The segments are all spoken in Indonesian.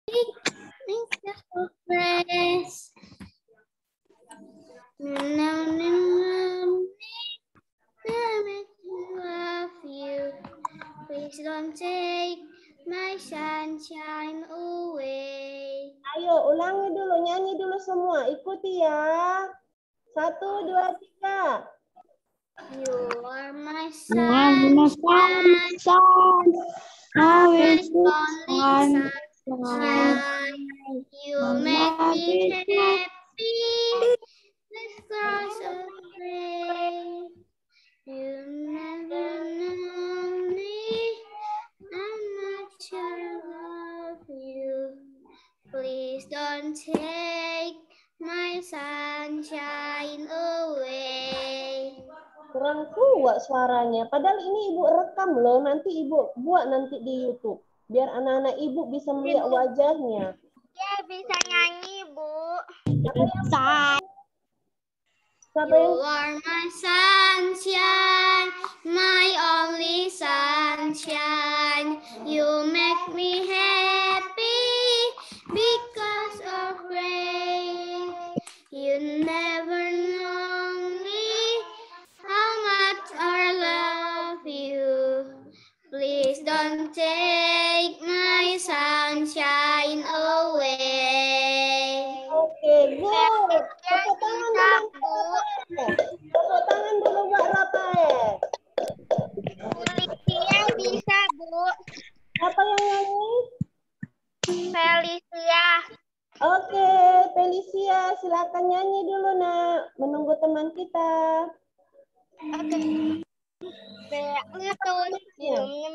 make the progress. Love you. Please don't take my sunshine away. Ayo ulangi dulu, nyanyi dulu semua. Ikuti ya. 1, 2, 3. You are my Sunshine, sunshine, I my wish only sunshine. sunshine. You make me happy. Let's cross away. You never know me. How much I love you. Please don't take my sunshine away. Kurang kuat suaranya. Padahal ini ibu rekam loh. Nanti ibu buat nanti di YouTube. Biar anak-anak ibu bisa melihat wajahnya. Ya bisa nyanyi, Bu. Bisa. Siapa You yang are my sunshine, my only sunshine. You make me happy because of rain. You never know me, how much I love you. Please don't take my sunshine away. Oke, good. Tepuk tangan dulu. Bu. Tepuk tangan dulu buat Rafael. Felicia bisa, Bu. Apa yang nyanyi? Felicia. Oke, Felicia, silakan nyanyi dulu, Nak. Menunggu teman kita. Oke. Ya. No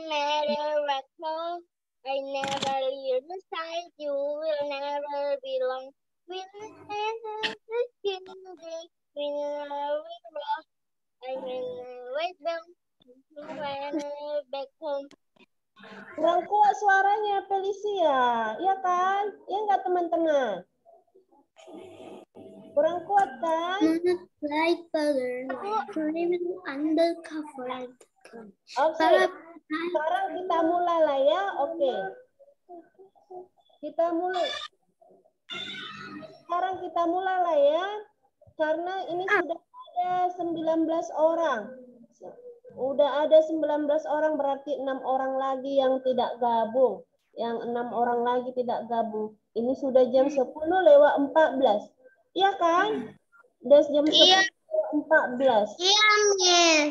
matter what goes, I never leave the side. You will never belong. We'll never begin again. We'll never I will wait them when back home. Kurang kuat suaranya, Felicia. Ya kan? Ya nggak, teman-teman? Kurang kuat kan? Not bright color, creamy undercover. Oke, sekarang kita mulai lah ya. Oke. Kita mulai. Sekarang kita mulai lah ya. Karena ini sudah ada 19 orang. Udah ada 19 orang, berarti 6 orang lagi yang tidak gabung. Yang 6 orang lagi tidak gabung. Ini sudah jam 10 lewat 14. Iya kan? Udah jam 10 lewat 14. Iya, Miss.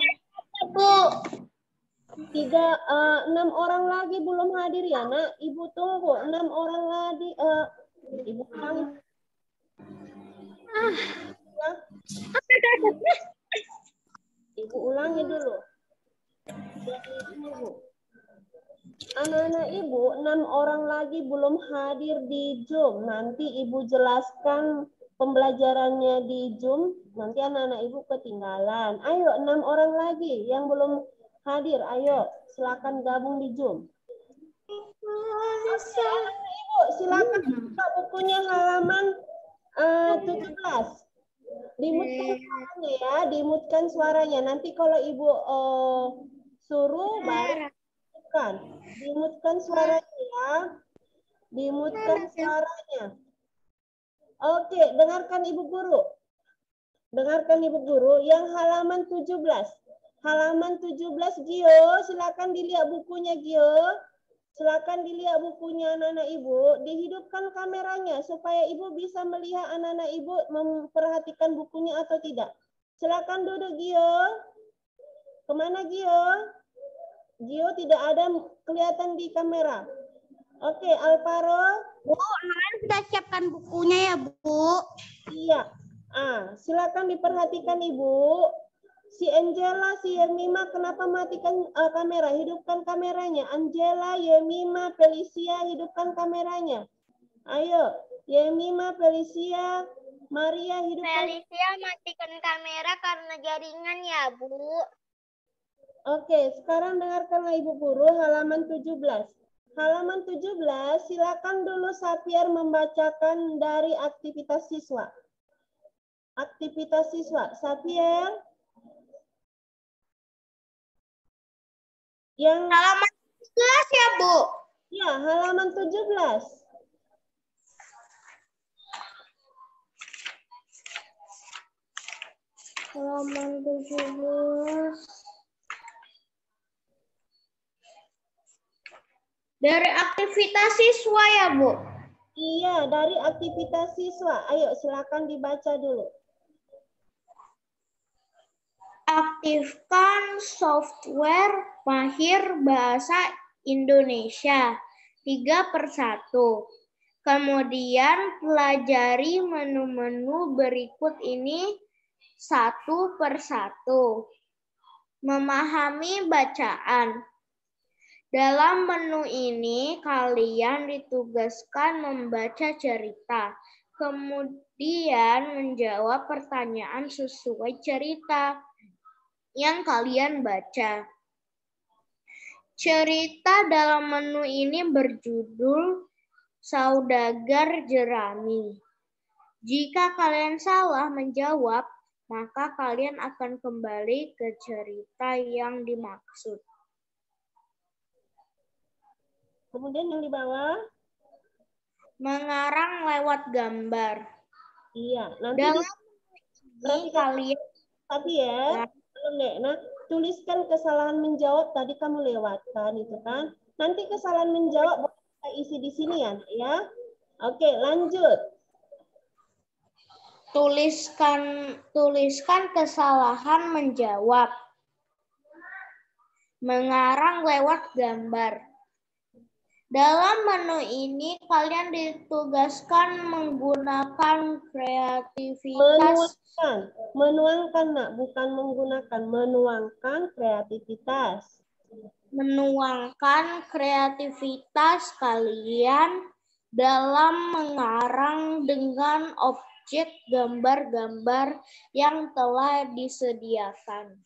Bu. 6 orang lagi belum hadir ya, Nak. Ibu tunggu. 6 orang lagi. Ibu ulangi. Ya. Ibu ulangi dulu. Anak-anak ibu, 6 orang lagi belum hadir di Zoom. Nanti ibu jelaskan pembelajarannya di Zoom. Nanti anak-anak ibu ketinggalan. Ayo, 6 orang lagi yang belum hadir. Ayo, silakan gabung di Zoom. Oke, anak-anak ibu, silakan buka bukunya halaman 17. Dimutkan suaranya ya, dimutkan suaranya. Nanti kalau ibu suruh baru kan. Dimutkan suaranya ya. Dimutkan suaranya. Oke, dengarkan Ibu Guru. Dengarkan Ibu Guru yang halaman 17. Halaman 17 Gio, silakan dilihat bukunya Gio. Silakan dilihat bukunya anak-anak Ibu, dihidupkan kameranya supaya Ibu bisa melihat anak-anak Ibu memperhatikan bukunya atau tidak. Silakan duduk Gio. Kemana Gio? Gio tidak ada kelihatan di kamera. Oke, Alvaro. Bu, kemarin sudah siapkan bukunya ya, Bu. Iya. Silakan diperhatikan Ibu. Si Angela, si Yemima, kenapa matikan kamera? Hidupkan kameranya. Angela, Yemima, Felicia, hidupkan kameranya. Ayo, Yemima, Felicia, Maria, hidupkan. Felicia matikan kamera karena jaringan ya, Bu. Oke, sekarang dengarkanlah Ibu Guru halaman 17. Halaman 17, silakan dulu Sapier membacakan dari aktivitas siswa. Aktivitas siswa, Sapier. Yang Halaman 11 ya, Bu? ya, halaman 17. Halaman 17. Dari aktivitas siswa ya, Bu? Iya, dari aktivitas siswa. Ayo silakan dibaca dulu. Aktifkan software Mahir Bahasa Indonesia 3/1. Kemudian pelajari menu-menu berikut ini 1/1. Memahami bacaan. Dalam menu ini kalian ditugaskan membaca cerita, kemudian menjawab pertanyaan sesuai cerita yang kalian baca. Cerita dalam menu ini berjudul Saudagar Jerami. Jika kalian salah menjawab, maka kalian akan kembali ke cerita yang dimaksud. Kemudian yang di bawah. Mengarang lewat gambar. Iya, nanti Dalam kalian tapi ya, nah, tuliskan kesalahan menjawab tadi kamu lewatkan itu kan. Nanti kesalahan menjawab boleh kita isi di sini ya. Oke, lanjut. Tuliskan kesalahan menjawab. Mengarang lewat gambar. Dalam menu ini kalian ditugaskan menggunakan kreativitas. Menuangkan, nak, bukan menggunakan. Menuangkan kreativitas. Menuangkan kreativitas kalian dalam mengarang dengan objek gambar-gambar yang telah disediakan.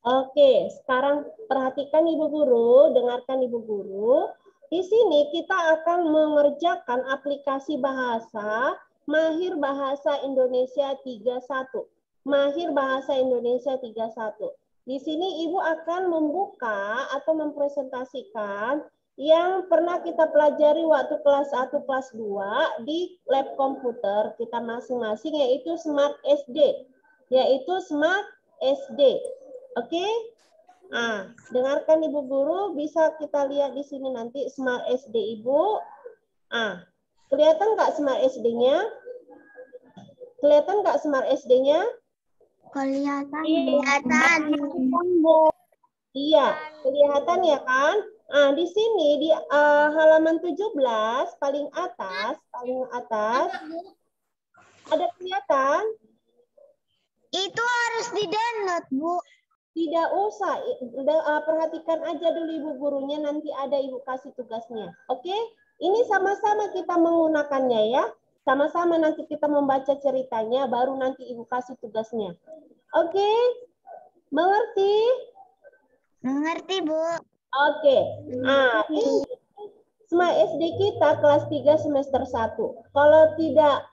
Oke, sekarang perhatikan Ibu Guru, dengarkan Ibu Guru. Di sini kita akan mengerjakan aplikasi bahasa Mahir Bahasa Indonesia 31. Mahir Bahasa Indonesia 31. Di sini Ibu akan membuka atau mempresentasikan yang pernah kita pelajari waktu kelas 1, kelas 2 di lab komputer kita masing-masing, yaitu Smart SD. Oke? Nah, dengarkan Ibu Guru, bisa kita lihat di sini nanti Smart SD Ibu. Kelihatan nggak Smart SD-nya? Kelihatan nggak Smart SD-nya? Kelihatan. Iya, kelihatan ya kan? Di sini di halaman 17 paling atas ada kelihatan? Itu harus di-download, Bu. Tidak usah, perhatikan aja dulu Ibu Gurunya, nanti ada Ibu kasih tugasnya. Oke? Ini sama-sama kita menggunakannya ya. Sama-sama nanti kita membaca ceritanya, baru nanti Ibu kasih tugasnya. Oke? Mengerti? Mengerti, Bu. Oke. Ini Smart SD kita kelas 3 semester 1. Kalau tidak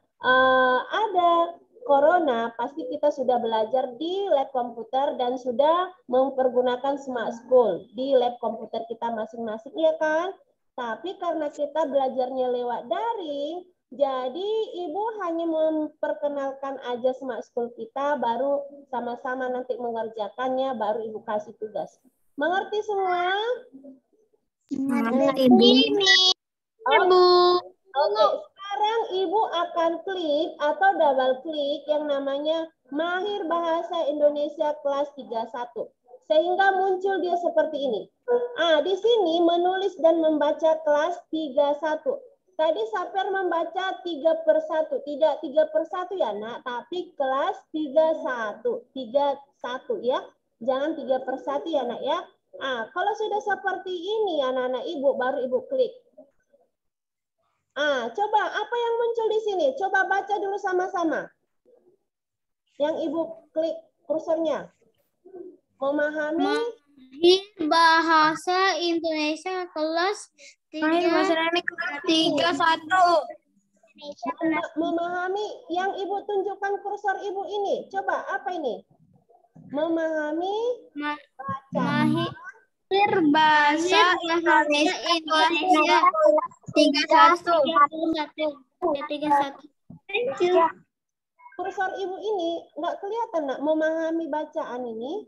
ada Corona, pasti kita sudah belajar di lab komputer dan sudah mempergunakan Smart School di lab komputer kita masing-masing, ya kan? Tapi karena kita belajarnya lewat daring, jadi Ibu hanya memperkenalkan aja Smart School kita, baru sama-sama nanti mengerjakannya, baru Ibu kasih tugas. Mengerti semua? Mengerti, Bu. Oke, sekarang Ibu akan klik atau double klik yang namanya Mahir Bahasa Indonesia kelas 31. Sehingga muncul dia seperti ini. Di sini menulis dan membaca kelas 31. Tadi Saper membaca 3/1. Tidak 3/1 ya, Nak, tapi kelas 31. 31 ya. Jangan 3/1 ya, Nak ya. Kalau sudah seperti ini anak-anak Ibu, baru Ibu klik. Coba apa yang muncul di sini? Coba baca dulu sama-sama. Yang Ibu klik kursornya. Memahami Bahasa Indonesia kelas 3/1. Memahami yang Ibu tunjukkan kursor Ibu ini. Coba apa ini? Memahami baca. Mahir Bahasa Indonesia 31. 31. Thank you. Kursor ibu ini nggak kelihatan nak memahami bacaan ini?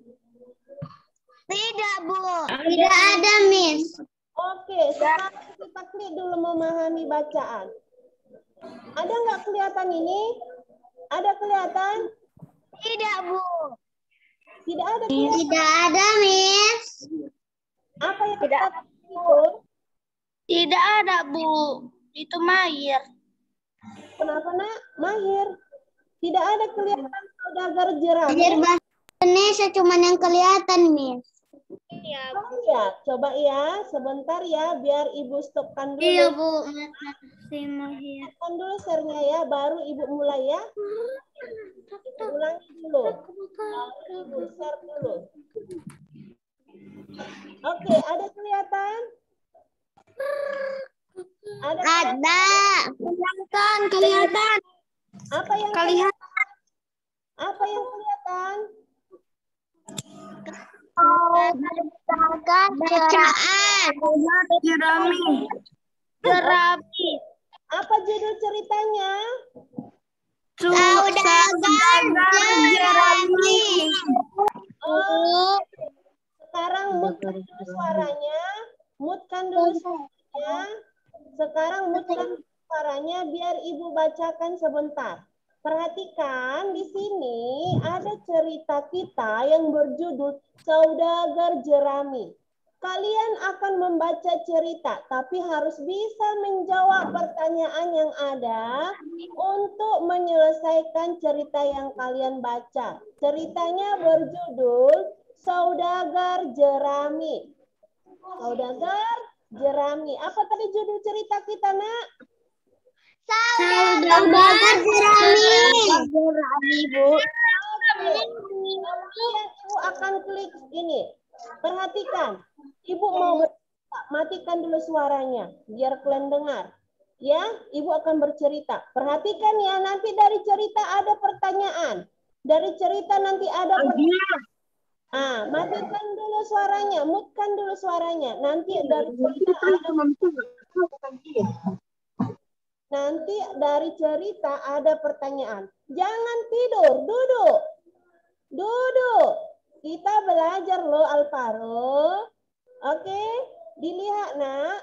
Tidak, Bu. Tidak ada, Miss. Oke, sekarang kita klik dulu memahami bacaan. Ada nggak kelihatan ini? Ada kelihatan? Tidak, Bu. Tidak ada kelihatan. Tidak ada, Miss. Apa yang kelihatan itu? Tidak ada, Bu. Itu Mahir. Kenapa nak? Mahir. Tidak ada kelihatan saudagar jerami. Belajar bahasa Indonesia cuma yang kelihatan, Miss. Iya, Oh, ya, coba ya, sebentar ya, biar ibu stopkan dulu. Iya, Bu. Si Mahir. Stopkan dulu share-nya ya, baru ibu mulai ya. Ulangi dulu. Baru ibu share dulu. Oke, ada kelihatan? Ada. Kelihatan. Apa yang kelihatan? Apa yang kelihatan? Bacaan. Jerami. Apa judul ceritanya? Saudagar jerami. Oh, sekarang mutkan dulu suaranya. Mutkan dulu suaranya. Sekarang mutkan suaranya biar ibu bacakan sebentar. Perhatikan di sini ada cerita kita yang berjudul Saudagar Jerami. Kalian akan membaca cerita, tapi harus bisa menjawab pertanyaan yang ada untuk menyelesaikan cerita yang kalian baca. Ceritanya berjudul Saudagar Jerami. Saudagar Jerami. Apa tadi judul cerita kita, nak? Saudagar jerami. Bu. Kemudian ibu akan klik ini. Perhatikan. Ibu mau matikan dulu suaranya biar kalian dengar. Ya, ibu akan bercerita. Perhatikan ya, nanti dari cerita ada pertanyaan. Dari cerita nanti ada pertanyaan. Matikan dulu suaranya, mutkan dulu suaranya. Nanti dari cerita Nanti dari cerita ada pertanyaan. Jangan tidur, duduk. Duduk. Kita belajar loh Alvaro. Oke, dilihat nak.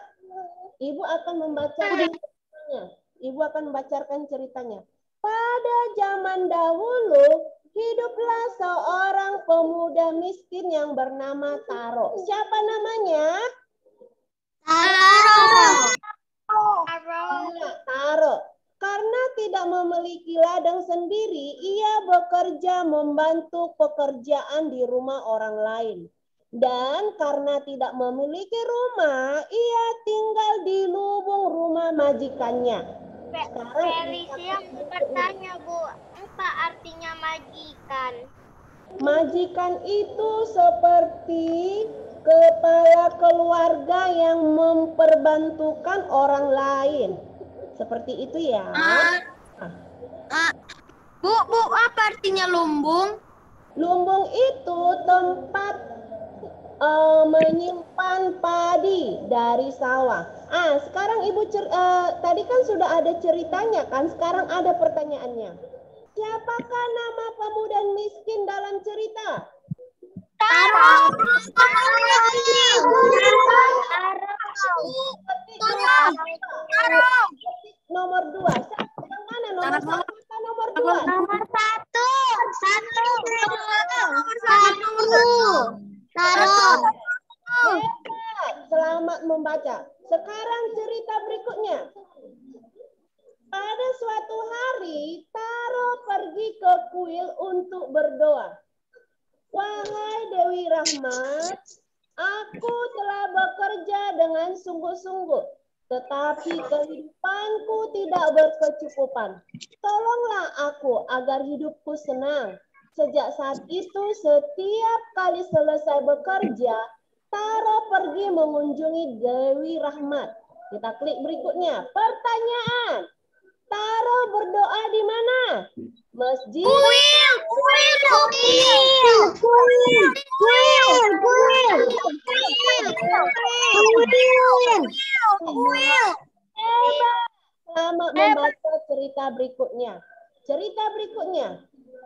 Ibu akan membacakan ceritanya. Ibu akan membacakan ceritanya. Pada zaman dahulu, hiduplah seorang pemuda miskin yang bernama Taro. Siapa namanya? Taro. Karena tidak memiliki ladang sendiri, ia bekerja membantu pekerjaan di rumah orang lain. Dan karena tidak memiliki rumah, ia tinggal di lubung rumah majikannya. Felicia bertanya, Bu, apa artinya majikan? Majikan itu seperti kepala keluarga yang memperbantukan orang lain. Seperti itu ya. Bu, apa artinya lumbung? Lumbung itu tempat menyimpan padi dari sawah. Sekarang ibu tadi kan sudah ada ceritanya kan, sekarang ada pertanyaannya. Siapakah nama pemuda miskin dalam cerita? Taro. Nomor 2. Yang mana nomor 1 atau nomor 2? Nomor 1. Taro. Selamat membaca. Sekarang cerita berikutnya. Pada suatu hari, Taro pergi ke kuil untuk berdoa. Wahai Dewi Rahmat, aku telah bekerja dengan sungguh-sungguh, tetapi kehidupanku tidak berkecukupan. Tolonglah aku agar hidupku senang. Sejak saat itu, setiap kali selesai bekerja, Taro pergi mengunjungi Dewi Rahmat. Kita klik berikutnya. Pertanyaan. Taro berdoa di mana? Masjid. Selamat membaca cerita berikutnya. Cerita berikutnya.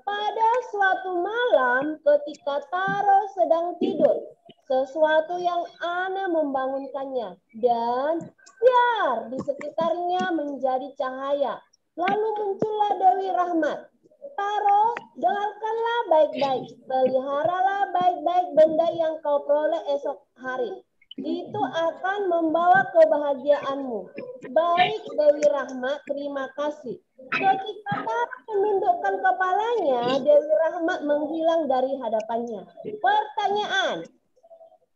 Pada suatu malam ketika Taro sedang tidur, sesuatu yang aneh membangunkannya dan biar di sekitarnya menjadi cahaya. Lalu muncullah Dewi Rahmat. Taro, dengarkanlah baik-baik. Peliharalah baik-baik benda yang kau peroleh esok hari. Itu akan membawa kebahagiaanmu. Baik Dewi Rahmat, terima kasih. Ketika Taro menundukkan kepalanya, Dewi Rahmat menghilang dari hadapannya. Pertanyaan,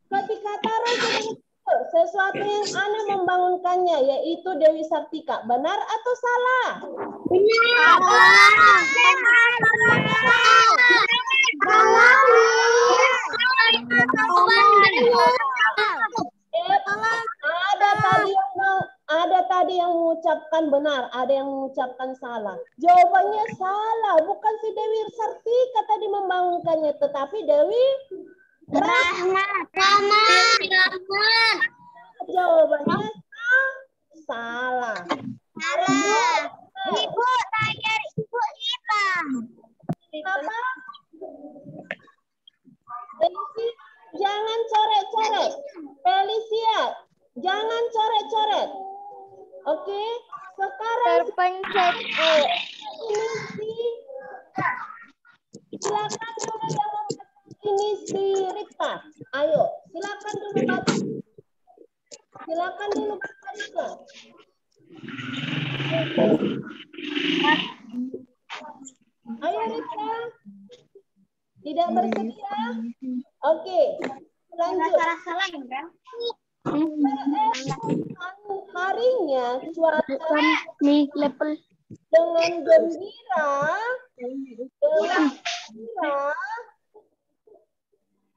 ketika Taro sedang tidur, sesuatu yang aneh membangunkannya, yaitu Dewi Sartika. Benar atau salah? Ada tadi yang mengucapkan benar, ada yang mengucapkan salah. Jawabannya salah, bukan si Dewi Sartika tadi membangunkannya, tetapi Dewi Rahmat. Jawabannya salah. Ibu, saya ibu hilang. Apa? Felicia, jangan coret-coret. Felicia, jangan coret-coret. Oke, sekarang Terpencet, Bu. ini silakan dulu yang membaca ini si Ripka. Ayo, silakan dulu baca. Silakan dulu baca Ripka. Ayo Ripka. Tidak bersedia? Oke, lanjut. Harinya cuaca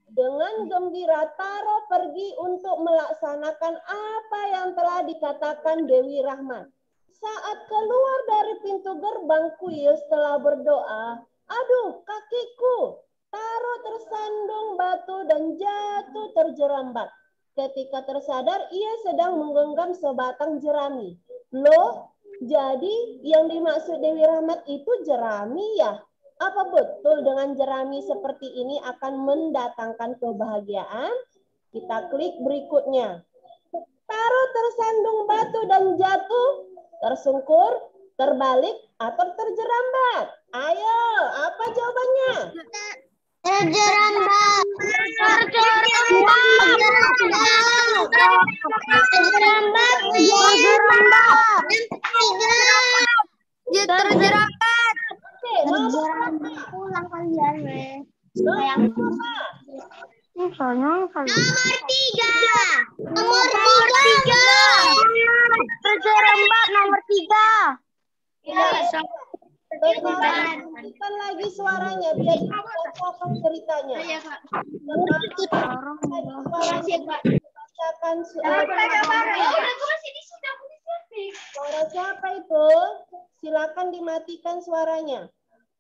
dengan gembira Taro pergi untuk melaksanakan apa yang telah dikatakan Dewi Rahmat. Saat keluar dari pintu gerbang kuil setelah berdoa, aduh kakiku, Taro tersandung batu dan jatuh terjerambat. Ketika tersadar, ia sedang menggenggam sebatang jerami. Loh, jadi yang dimaksud Dewi Rahmat itu jerami ya? Apa betul dengan jerami seperti ini akan mendatangkan kebahagiaan? Kita klik berikutnya. Taro tersandung batu dan jatuh, tersungkur, terbalik, atau terjerambat? Ayo, apa jawabannya? Terjerambat. Oke, nomor berapa? Pulang kalian, Nomor berapa? Nomor tiga. Terjerambat nomor 3. Ya. Sekarang hentikan lagi suaranya biar kita ceritanya. Bacakan suara siapa itu? Silakan dimatikan suaranya.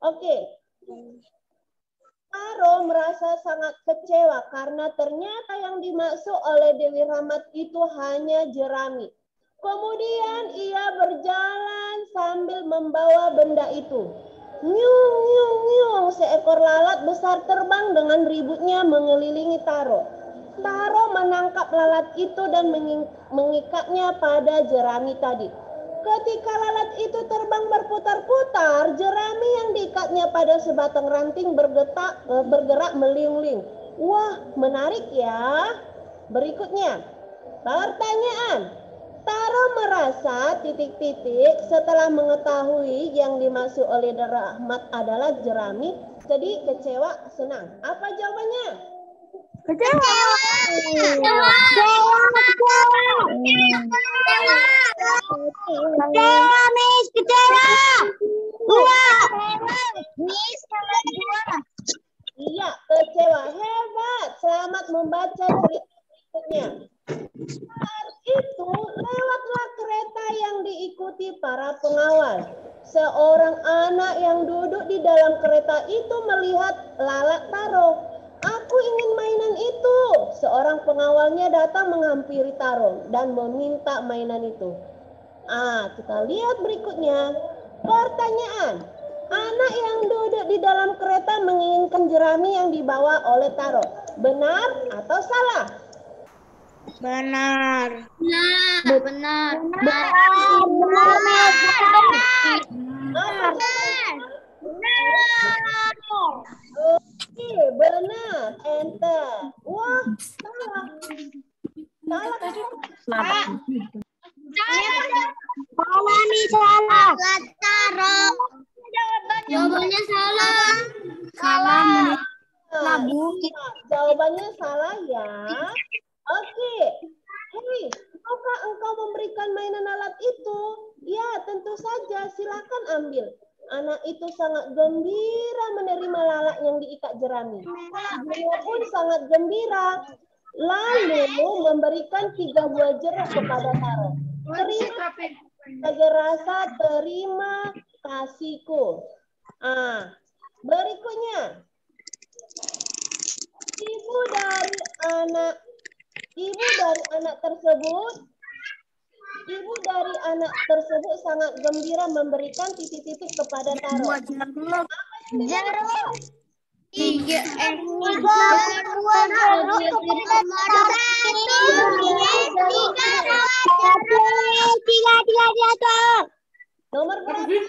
Oke. Taro merasa sangat kecewa karena ternyata yang dimaksud oleh Dewi Rahmat itu hanya jerami. Kemudian ia berjalan sambil membawa benda itu. Nyung, nyung, nyung, seekor lalat besar terbang dengan ributnya mengelilingi Taro. Taro menangkap lalat itu dan mengikatnya pada jerami tadi. Ketika lalat itu terbang berputar-putar, jerami yang diikatnya pada sebatang ranting bergerak meliung-liung. Wah, menarik ya. Berikutnya, pertanyaan. Taro merasa titik-titik setelah mengetahui yang dimaksud oleh Rahmat adalah jerami, jadi kecewa, senang. Apa jawabannya? Iya, kecewa. Hebat. Selamat membaca cerita berikutnya. Saat itu lewatlah kereta yang diikuti para pengawal. Seorang anak yang duduk di dalam kereta itu melihat lalat Taro. Aku ingin mainan itu. Seorang pengawalnya datang menghampiri Taro dan meminta mainan itu. Kita lihat berikutnya. Pertanyaan. Anak yang duduk di dalam kereta menginginkan jerami yang dibawa oleh Taro. Benar atau salah? Benar. Benar. Apa jawabannya? Oke, benar. Enter. Wah, salah. Salah. Salah nih, salah. Taro. Jawabannya salah. Salah. Nah, jawabannya salah ya. Oke. Hei, maukah engkau memberikan mainan alat itu? Ya, tentu saja. Silakan ambil. Anak itu sangat gembira menerima lalat yang diikat jerami. Dia pun sangat gembira. Lalu memberikan 3 buah jeruk kepada Taro. Terima sebagai rasa terima kasihku. Berikutnya. Ibu dari anak tersebut sangat gembira memberikan titik-titik kepada Taro. Jeruk. 3 Nomor berapa?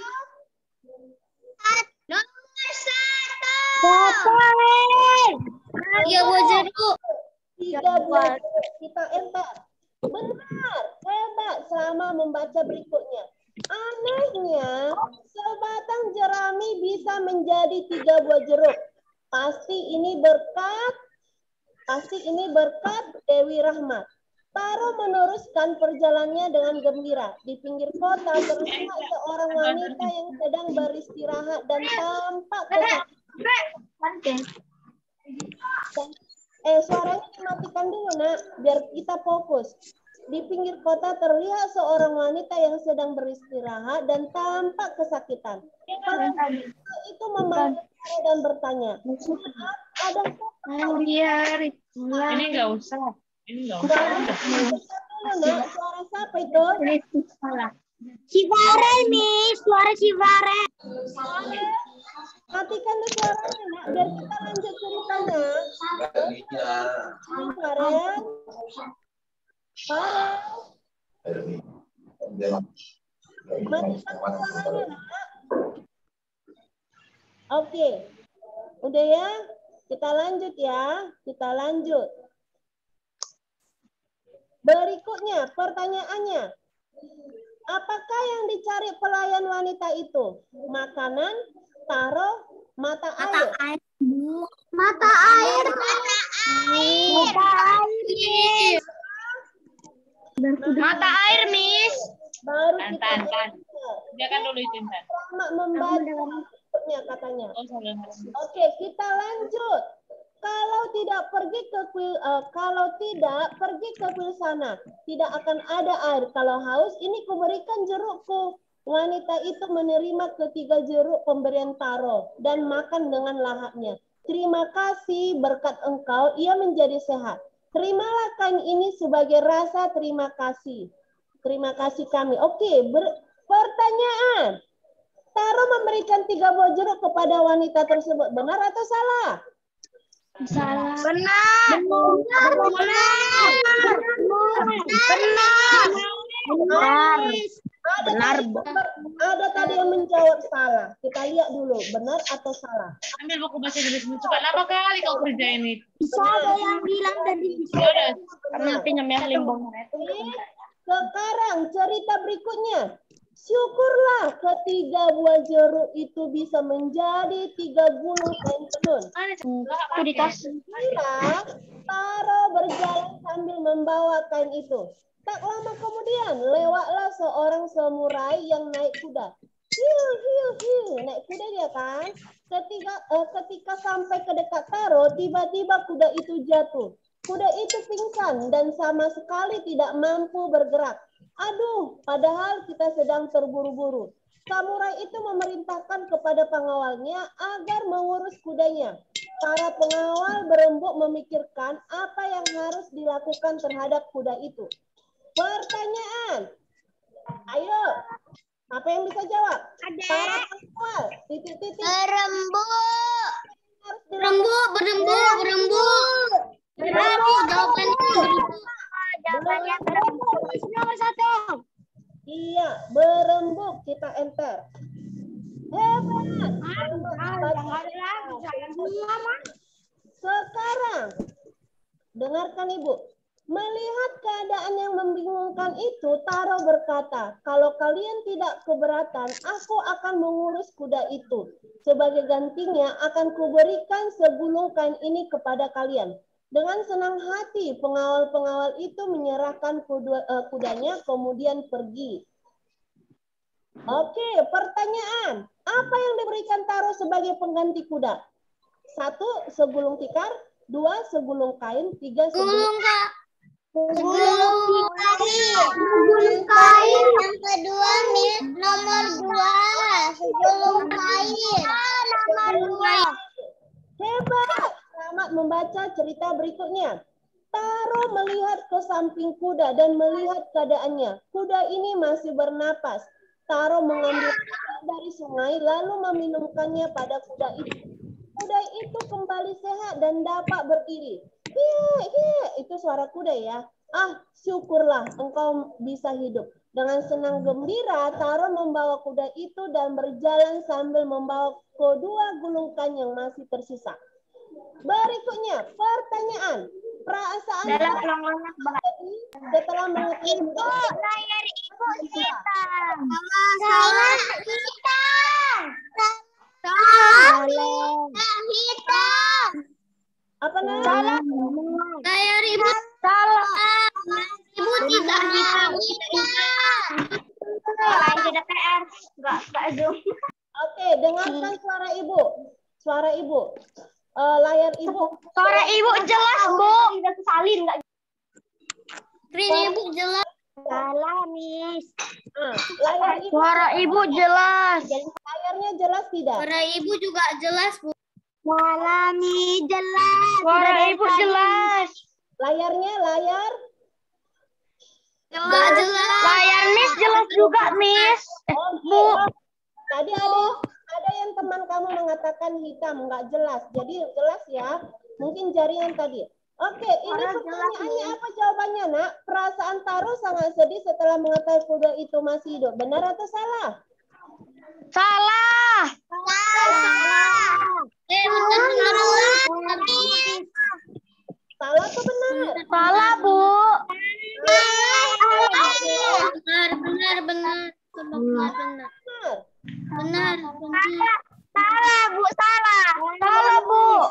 jeruk. 3 buah jeruk. Kita enter. Benar, hebat selama membaca berikutnya. Anehnya, sebatang jerami bisa menjadi 3 buah jeruk. Pasti ini berkat Dewi Rahmat. Taro meneruskan perjalanannya dengan gembira. Di pinggir kota terlihat seorang wanita yang sedang beristirahat dan tampak kesakitan. Suaranya dimatikan dulu, Nak, biar kita fokus. Di pinggir kota terlihat seorang wanita yang sedang beristirahat dan tampak kesakitan. Itu memanggil Taro dan bertanya, "Maaf, ada Ini nggak usah. Ini nggak usah. Nak, suara siapa itu? Civarel, Miss. Suara Civarel. Matikan tuh suaranya, Nak, biar kita lanjut ceritanya. Farel. Matikan suaranya, Nak. Oke. Udah ya? Kita lanjut ya. Kita lanjut. Berikutnya, pertanyaannya. Apakah yang dicari pelayan wanita itu? Makanan, Taro, mata air. Mata air. Mata air, Miss. Baru kita Tan. Dia kan dulu itu, Tan. membaca berikutnya katanya. Oh, salah. Oke, kita lanjut. Kalau tidak pergi ke kuil sana, tidak akan ada air. Kalau haus, ini kuberikan jerukku. Wanita itu menerima ketiga jeruk pemberian Taro dan makan dengan lahapnya. Terima kasih, berkat engkau ia menjadi sehat. Terimalah kain ini sebagai rasa terima kasih. Terima kasih kami. Oke, pertanyaan. Taro memberikan 3 buah jeruk kepada wanita tersebut. Benar atau salah? Salah. Benar. Ada tadi yang menjawab salah. Kita lihat dulu, benar atau salah. Ambil buku bahasa Inggris cepat. Lama kali kau kerjain itu. Bisa ada yang bilang tadi. Ya udah. Benar. Pinjam limbang. Sekarang cerita berikutnya. Syukurlah ketiga buah jeruk itu bisa menjadi 3 gulung kain tenun. Aku dikasih. Kira Taro berjalan sambil membawa kain itu. Tak lama kemudian lewatlah seorang samurai yang naik kuda. Hiu. Naik kuda dia kan. Ketika sampai ke dekat Taro, tiba-tiba kuda itu jatuh. Kuda itu pingsan dan sama sekali tidak mampu bergerak. Aduh, padahal kita sedang terburu-buru. Samurai itu memerintahkan kepada pengawalnya agar mengurus kudanya. Para pengawal berembuk memikirkan apa yang harus dilakukan terhadap kuda itu. Pertanyaan. Ayo, Apa yang bisa jawab? Ada. Para penjual. Titik-titik. Berembuk. Harus dilakukan. Berembuk. Jawabannya berembuk. Nomor 1. Iya, berembuk. Kita enter. Hebat. Sekarang, dengarkan Ibu. Melihat keadaan yang membingungkan itu, Taro berkata, kalau kalian tidak keberatan, aku akan mengurus kuda itu. Sebagai gantinya, akan kuberikan segulung kain ini kepada kalian. Dengan senang hati, pengawal-pengawal itu menyerahkan kudanya, kemudian pergi. Oke, pertanyaan. Apa yang diberikan Taro sebagai pengganti kuda? 1, segulung tikar. 2, segulung kain. 3, segulung Segulung kain. Yang kedua, nomor 2. Segulung kain. Nomor 2. Hebat. Selamat membaca cerita berikutnya. Taro melihat ke samping kuda dan melihat keadaannya. Kuda ini masih bernapas. Taro mengambil air dari sungai lalu meminumkannya pada kuda itu. Kuda itu kembali sehat dan dapat berdiri. Itu suara kuda ya. Ah, syukurlah engkau bisa hidup. Dengan senang gembira, Taro membawa kuda itu dan berjalan sambil membawa kedua gulung kain yang masih tersisa. Berikutnya, pertanyaan. Perasaan setelah mengetahui layar ibu hitam. Salah hitam. Hitam. apa namanya? Layar ibu salah. Ibu tidak hitam. Tidak PR. Enggak zoom. Oke, dengarkan suara ibu. Suara ibu. Layar ibu. Suara ibu jelas, Bu. Tidak kesalin enggak. Screen ibu jelas. Salah, Miss. Layar ibu. Suara ibu jelas. Layarnya jelas tidak? Suara ibu juga jelas, Bu. Salah, Miss, jelas. Suara ibu jelas. Layarnya layar. Enggak jelas. Layar Miss jelas juga, Miss. Bu. Tadi ada yang teman kamu mengatakan hitam, nggak jelas. Jadi jelas ya. Mungkin jaringan tadi. Oke, ini pertanyaannya apa jawabannya, Nak? Perasaan Taro sangat sedih setelah mengetahui kuda itu masih hidup. Benar atau salah? Salah. Salah atau benar? Salah, Bu. Benar. Salah, Bu. Salah, Bu.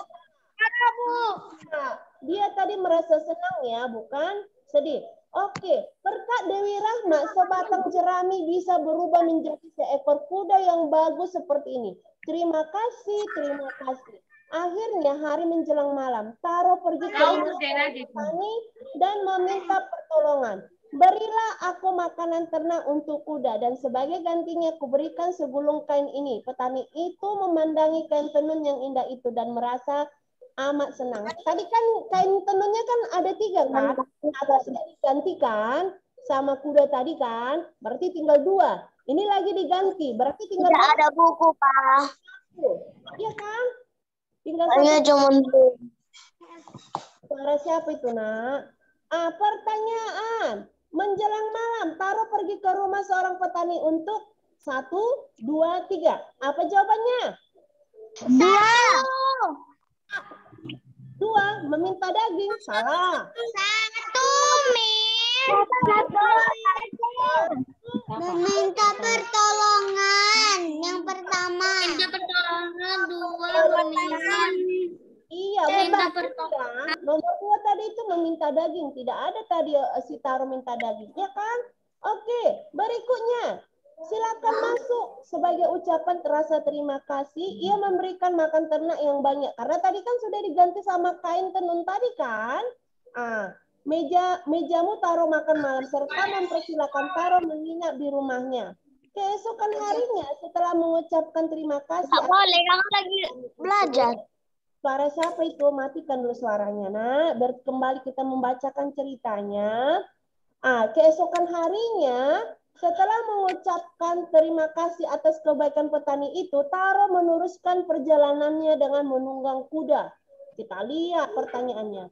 Nah, dia tadi merasa senang ya, bukan sedih. Oke, berkat Dewi Rahma, sebatang jerami bisa berubah menjadi seekor kuda yang bagus seperti ini. Terima kasih, terima kasih. Akhirnya hari menjelang malam, Taro pergi ke rumah petani dan meminta pertolongan. Berilah aku makanan ternak untuk kuda dan sebagai gantinya kuberikan segulung kain ini. Petani itu memandangi kain tenun yang indah itu dan merasa amat senang. Tadi kan kain tenunnya kan ada 3 kan? Satu sudah digantikan sama kuda tadi kan? Berarti tinggal 2. Ini lagi diganti. Berarti tinggal Tidak ada buku, Pak. Iya kan? Tinggal Hanya cuma suara siapa itu, Nak? Pertanyaan. Menjelang malam, Taro pergi ke rumah seorang petani untuk 1, 2, 3. Apa jawabannya? 2, meminta daging. Salah. 1, Miss. Meminta pertolongan. Yang pertama. Meminta pertolongan. 2, meminta. Iya, Meminta betul kan? Nomor 2 tadi itu meminta daging. Tidak ada tadi si Taro minta daging. Ya kan? Oke, berikutnya. Silakan masuk. Sebagai ucapan rasa terima kasih, ia memberikan makan ternak yang banyak. Karena tadi kan sudah diganti sama kain tenun tadi kan? Mejamu Taro makan malam serta mempersilakan Taro menginap di rumahnya. Keesokan harinya setelah mengucapkan terima kasih. Tak boleh, kamu lagi belajar. Suara siapa itu? Matikan dulu suaranya, Nak. Kembali kita membacakan ceritanya. Keesokan harinya Setelah mengucapkan terima kasih atas kebaikan petani itu, Taro meneruskan perjalanannya dengan menunggang kuda. Kita lihat pertanyaannya.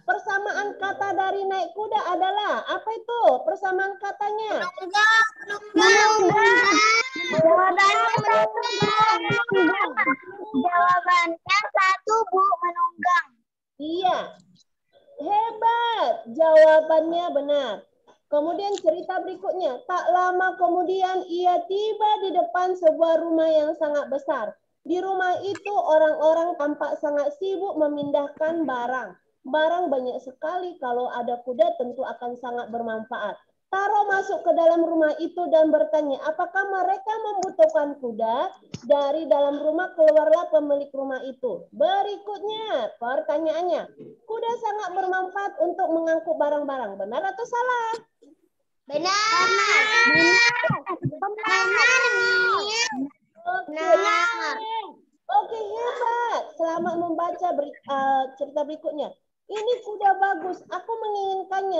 Persamaan kata dari naik kuda adalah apa itu? Persamaan katanya? Jawabannya satu, Bu, menunggang. Iya. Hebat. Jawabannya benar. Kemudian cerita berikutnya. Tak lama kemudian ia tiba di depan sebuah rumah yang sangat besar. Di rumah itu orang-orang tampak sangat sibuk memindahkan barang. Barang banyak sekali, kalau ada kuda tentu akan sangat bermanfaat. Taro masuk ke dalam rumah itu dan bertanya, apakah mereka membutuhkan kuda? Dari dalam rumah keluarlah pemilik rumah itu. Berikutnya pertanyaannya, kuda sangat bermanfaat untuk mengangkut barang-barang. Benar atau salah? Benar. Oke, hebat. Selamat membaca cerita berikutnya. Ini kuda bagus. Aku menginginkannya.